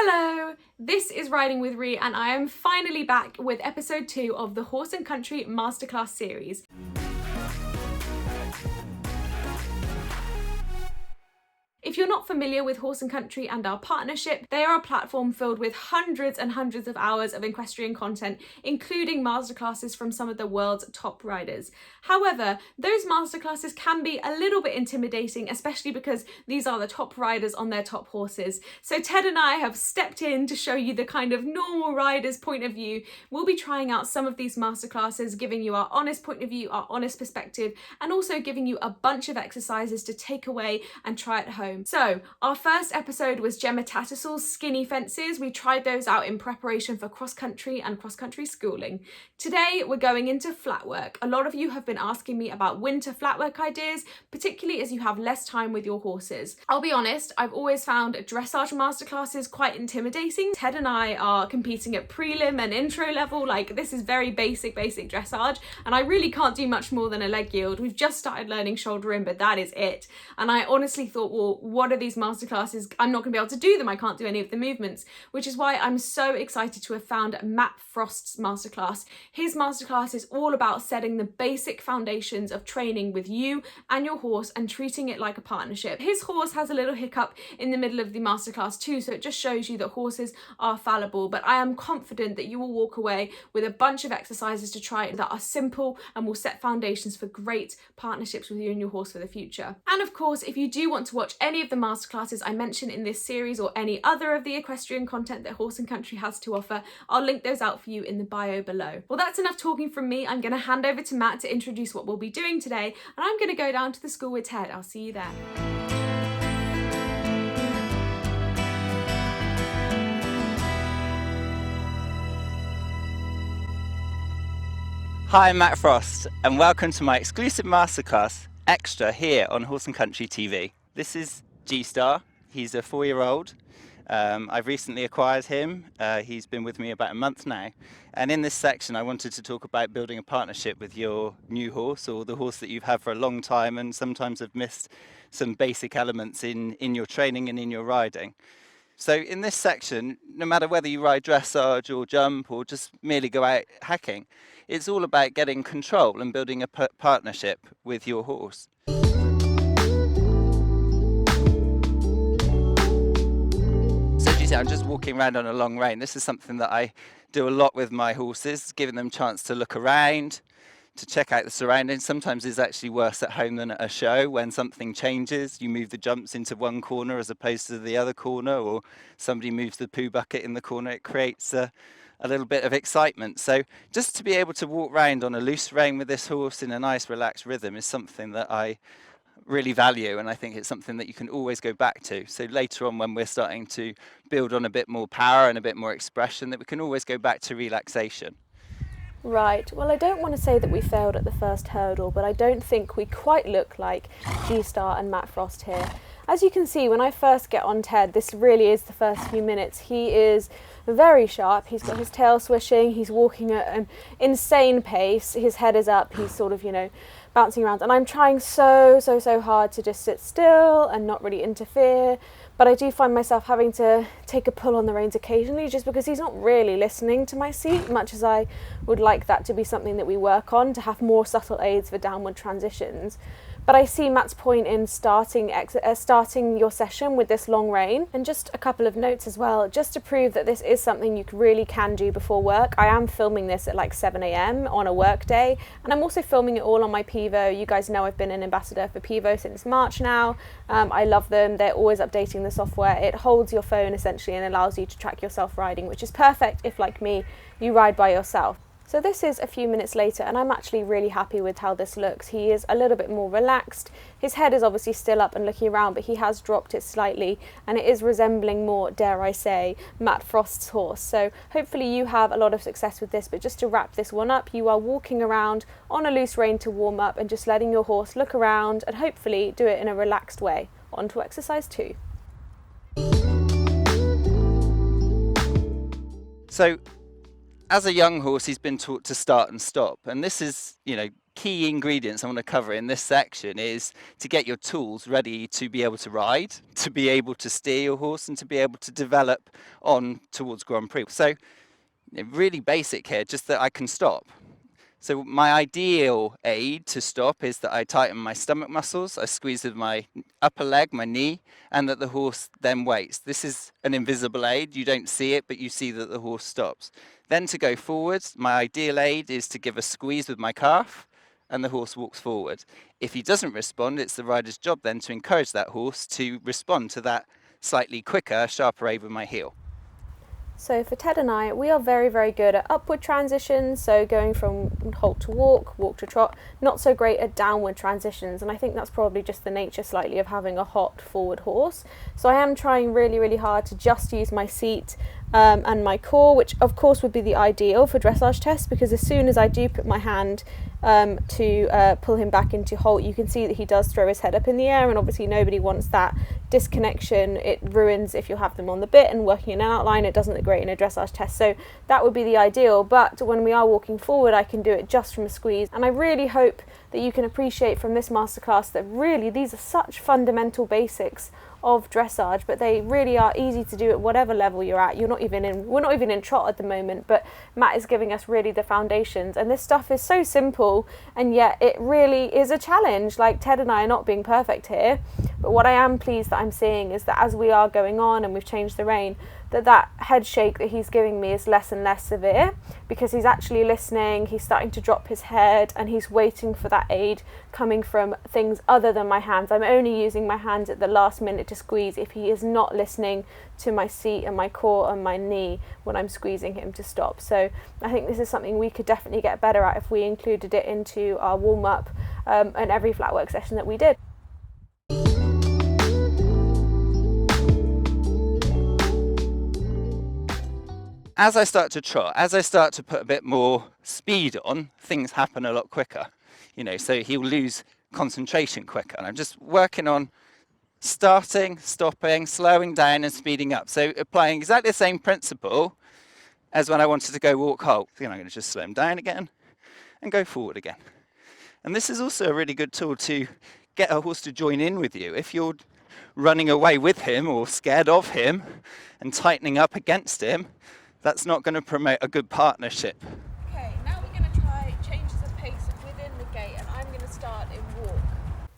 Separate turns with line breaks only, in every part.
Hello, this is Riding with Ree and I am finally back with episode 2 of the Horse and Country Masterclass series. If you're not familiar with Horse and Country and our partnership, they are a platform filled with hundreds and hundreds of hours of equestrian content, including masterclasses from some of the world's top riders. However, those masterclasses can be a little bit intimidating, especially because these are the top riders on their top horses. So Ted and I have stepped in to show you the kind of normal rider's point of view. We'll be trying out some of these masterclasses, giving you our honest point of view, our honest perspective, and also giving you a bunch of exercises to take away and try at home. So our first episode was Gemma Tattersal's skinny fences. We tried those out in preparation for cross-country and cross-country schooling. Today we're going into flatwork. A lot of you have been asking me about winter flatwork ideas, particularly as you have less time with your horses. I'll be honest, I've always found dressage masterclasses quite intimidating. Ted and I are competing at prelim and intro level, like this is very basic dressage, and I really can't do much more than a leg yield. We've just started learning shoulder in, but that is it. And I honestly thought, well, what are these masterclasses? I'm not going to be able to do them. I can't do any of the movements, which is why I'm so excited to have found Matt Frost's masterclass. His masterclass is all about setting the basic foundations of training with you and your horse and treating it like a partnership. His horse has a little hiccup in the middle of the masterclass too, so it just shows you that horses are fallible, but I am confident that you will walk away with a bunch of exercises to try that are simple and will set foundations for great partnerships with you and your horse for the future. And of course, if you do want to watch any of the masterclasses I mentioned in this series or any other of the equestrian content that Horse and Country has to offer, I'll link those out for you in the bio below. Well, that's enough talking from me. I'm going to hand over to Matt to introduce what we'll be doing today, and I'm going to go down to the school with Ted. I'll see you there.
Hi, I'm Matt Frost, and welcome to my exclusive masterclass extra here on Horse and Country TV. This is G-Star. He's a 4-year-old. I've recently acquired him. He's been with me about a month now. And in this section, I wanted to talk about building a partnership with your new horse, or the horse that you've had for a long time and sometimes have missed some basic elements in your training and in your riding. So in this section, no matter whether you ride dressage or jump or just merely go out hacking, it's all about getting control and building a partnership with your horse. I'm just walking around on a long rein. This is something that I do a lot with my horses, giving them a chance to look around, to check out the surroundings. Sometimes it's actually worse at home than at a show. When something changes, you move the jumps into one corner as opposed to the other corner, or somebody moves the poo bucket in the corner. It creates a little bit of excitement. So just to be able to walk around on a loose rein with this horse in a nice relaxed rhythm is something that I really value, and I think it's something that you can always go back to. So later on, when we're starting to build on a bit more power and a bit more expression, that we can always go back to relaxation.
Right, well, I don't want to say that we failed at the first hurdle, but I don't think we quite look like G-Star and Matt Frost here. As you can see, when I first get on Ted, this really is the first few minutes. He is very sharp. He's got his tail swishing, he's walking at an insane pace, his head is up, he's sort of, bouncing around, and I'm trying so hard to just sit still and not really interfere, but I do find myself having to take a pull on the reins occasionally just because he's not really listening to my seat, much as I would like that to be something that we work on, to have more subtle aids for downward transitions. But I see Matt's point in starting your session with this long rein. And just a couple of notes as well, just to prove that this is something you really can do before work. I am filming this at like 7 a.m. on a work day, and I'm also filming it all on my PIVO. You guys know I've been an ambassador for PIVO since March now. I love them. They're always updating the software. It holds your phone essentially and allows you to track yourself riding, which is perfect if, like me, you ride by yourself. So this is a few minutes later, and I'm actually really happy with how this looks. He is a little bit more relaxed. His head is obviously still up and looking around, but he has dropped it slightly, and it is resembling more, dare I say, Matt Frost's horse. So hopefully you have a lot of success with this, but just to wrap this one up, you are walking around on a loose rein to warm up and just letting your horse look around and hopefully do it in a relaxed way. On to exercise 2.
So as a young horse, he's been taught to start and stop, and this is, key ingredients I want to cover in this section is to get your tools ready to be able to ride, to be able to steer your horse, and to be able to develop on towards Grand Prix. So really basic here, just that I can stop. So my ideal aid to stop is that I tighten my stomach muscles, I squeeze with my upper leg, my knee, and that the horse then waits. This is an invisible aid. You don't see it, but you see that the horse stops. Then to go forwards, my ideal aid is to give a squeeze with my calf, and the horse walks forward. If he doesn't respond, it's the rider's job then to encourage that horse to respond to that slightly quicker, sharper aid with my heel.
So for Ted and I, we are very, very good at upward transitions, so going from halt to walk, walk to trot, not so great at downward transitions, and I think that's probably just the nature slightly of having a hot forward horse. So I am trying really, really hard to just use my seat and my core, which of course would be the ideal for dressage tests, because as soon as I do put my hand to pull him back into halt, you can see that he does throw his head up in the air, and obviously nobody wants that disconnection. It ruins if you have them on the bit and working in an outline. It doesn't look great in a dressage test, so that would be the ideal. But when we are walking forward, I can do it just from a squeeze, and I really hope that you can appreciate from this masterclass that really these are such fundamental basics of dressage, but they really are easy to do at whatever level you're at. We're not even in trot at the moment, but Matt is giving us really the foundations, and this stuff is so simple, and yet it really is a challenge. Like, Ted and I are not being perfect here, but what I am pleased that I'm seeing is that as we are going on and we've changed the rein, that head shake that he's giving me is less and less severe, because he's actually listening, he's starting to drop his head, and he's waiting for that aid coming from things other than my hands. I'm only using my hands at the last minute to squeeze if he is not listening to my seat and my core and my knee when I'm squeezing him to stop. So I think this is something we could definitely get better at if we included it into our warm-up and every flatwork session that we did.
As I start to trot, as I start to put a bit more speed on, things happen a lot quicker. So he'll lose concentration quicker. And I'm just working on starting, stopping, slowing down and speeding up. So applying exactly the same principle as when I wanted to go walk halt. I'm going to just slow him down again and go forward again. And this is also a really good tool to get a horse to join in with you. If you're running away with him or scared of him and tightening up against him, that's not going to promote a good partnership.
Okay, now we're going to try changes of pace within the gait, and I'm going to start in walk.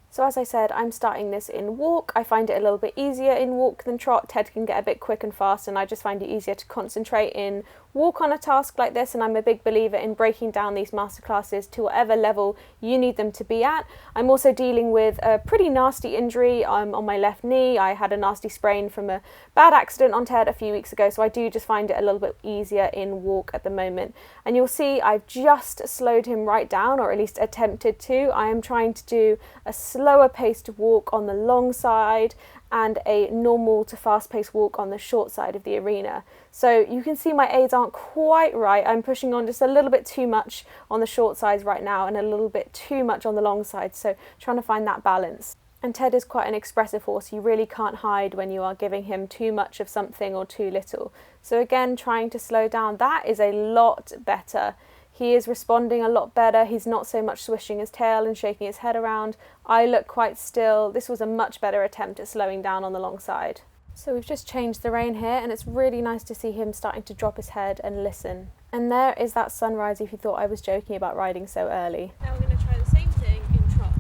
So as I said, I'm starting this in walk. I find it a little bit easier in walk than trot. Ted can get a bit quick and fast, and I just find it easier to concentrate in walk on a task like this, and I'm a big believer in breaking down these masterclasses to whatever level you need them to be at. I'm also dealing with a pretty nasty injury on my left knee. I had a nasty sprain from a bad accident on Ted a few weeks ago, so I do just find it a little bit easier in walk at the moment. And you'll see I've just slowed him right down, or at least attempted to. I am trying to do a slower paced walk on the long side and a normal to fast-paced walk on the short side of the arena. So you can see my aids aren't quite right. I'm pushing on just a little bit too much on the short sides right now and a little bit too much on the long side, so trying to find that balance. And Ted is quite an expressive horse. You really can't hide when you are giving him too much of something or too little. So again, trying to slow down, that is a lot better. He is responding a lot better. He's not so much swishing his tail and shaking his head around. I look quite still. This was a much better attempt at slowing down on the long side. So we've just changed the rein here, and it's really nice to see him starting to drop his head and listen. And there is that sunrise if you thought I was joking about riding so early. Now we're going to try the same thing in trot.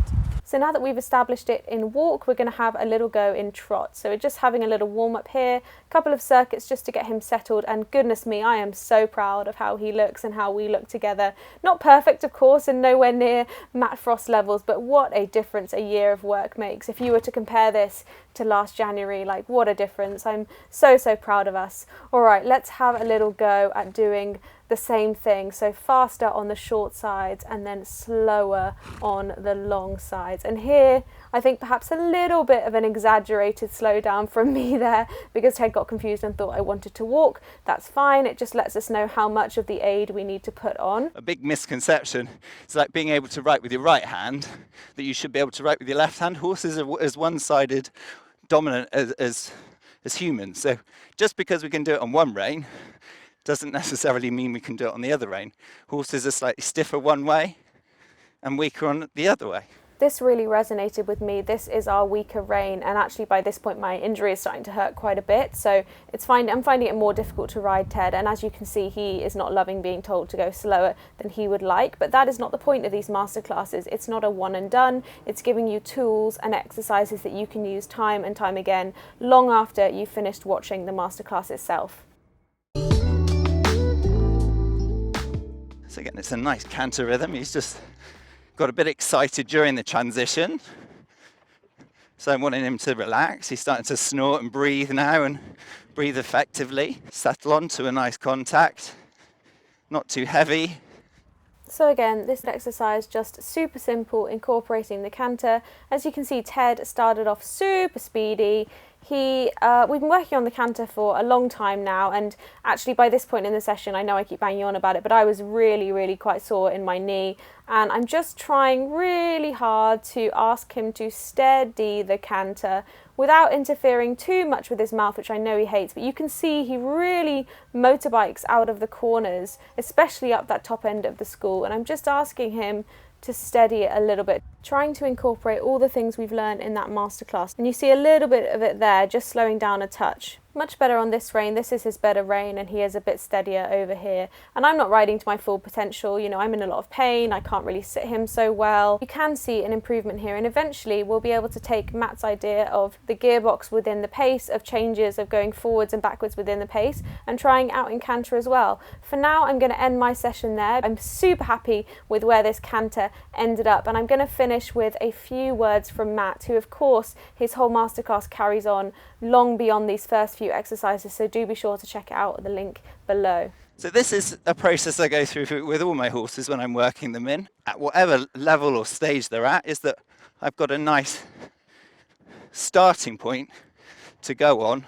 So now that we've established it in walk, we're going to have a little go in trot. So we're just having a little warm up here, a couple of circuits just to get him settled, and goodness me, I am so proud of how he looks and how we look together. Not perfect, of course, and nowhere near Matt Frost levels, but what a difference a year of work makes. If you were to compare this to last January, like, what a difference. I'm so proud of us. All right, let's have a little go at doing the same thing. So faster on the short sides and then slower on the long sides. And here, I think perhaps a little bit of an exaggerated slowdown from me there, because Ted got confused and thought I wanted to walk. That's fine. It just lets us know how much of the aid we need to put on.
A big misconception. It's like being able to write with your right hand, that you should be able to write with your left hand. Horses are as one-sided dominant as humans. So just because we can do it on one rein doesn't necessarily mean we can do it on the other rein. Horses are slightly stiffer one way and weaker on the other way.
This really resonated with me. This is our weaker rein, and actually by this point my injury is starting to hurt quite a bit, so I'm finding it more difficult to ride Ted, and as you can see, he is not loving being told to go slower than he would like. But that is not the point of these masterclasses. It's not a one and done. It's giving you tools and exercises that you can use time and time again long after you've finished watching the masterclass itself.
So again, it's a nice canter rhythm. He's just got a bit excited during the transition, so I'm wanting him to relax. He's starting to snort and breathe now, and breathe effectively. Settle on to a nice contact, not too heavy.
So again, this exercise just super simple, incorporating the canter. As you can see, Ted started off super speedy. We've been working on the canter for a long time now, and actually by this point in the session, I know I keep banging on about it, but I was really quite sore in my knee, and I'm just trying really hard to ask him to steady the canter without interfering too much with his mouth, which I know he hates. But you can see he really motorbikes out of the corners, especially up that top end of the school, and I'm just asking him to steady it a little bit, trying to incorporate all the things we've learned in that masterclass. And you see a little bit of it there, just slowing down a touch. Much better on this rein. This is his better rein, and he is a bit steadier over here. And I'm not riding to my full potential. You know, I'm in a lot of pain. I can't really sit him so well. You can see an improvement here, and eventually we'll be able to take Matt's idea of the gearbox within the pace, of changes, of going forwards and backwards within the pace, and trying out in canter as well. For now, I'm going to end my session there. I'm super happy with where this canter ended up, and I'm going to finish with a few words from Matt, who of course his whole masterclass carries on long beyond these first few exercises, so do be sure to check it out at the link below.
So this is a process I go through with all my horses when I'm working them in, at whatever level or stage they're at, is that I've got a nice starting point to go on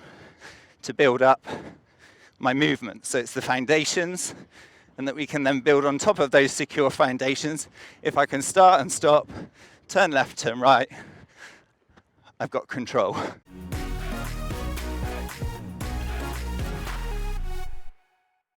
to build up my movement. So it's the foundations, and that we can then build on top of those secure foundations. If I can start and stop, turn left, turn right, I've got control.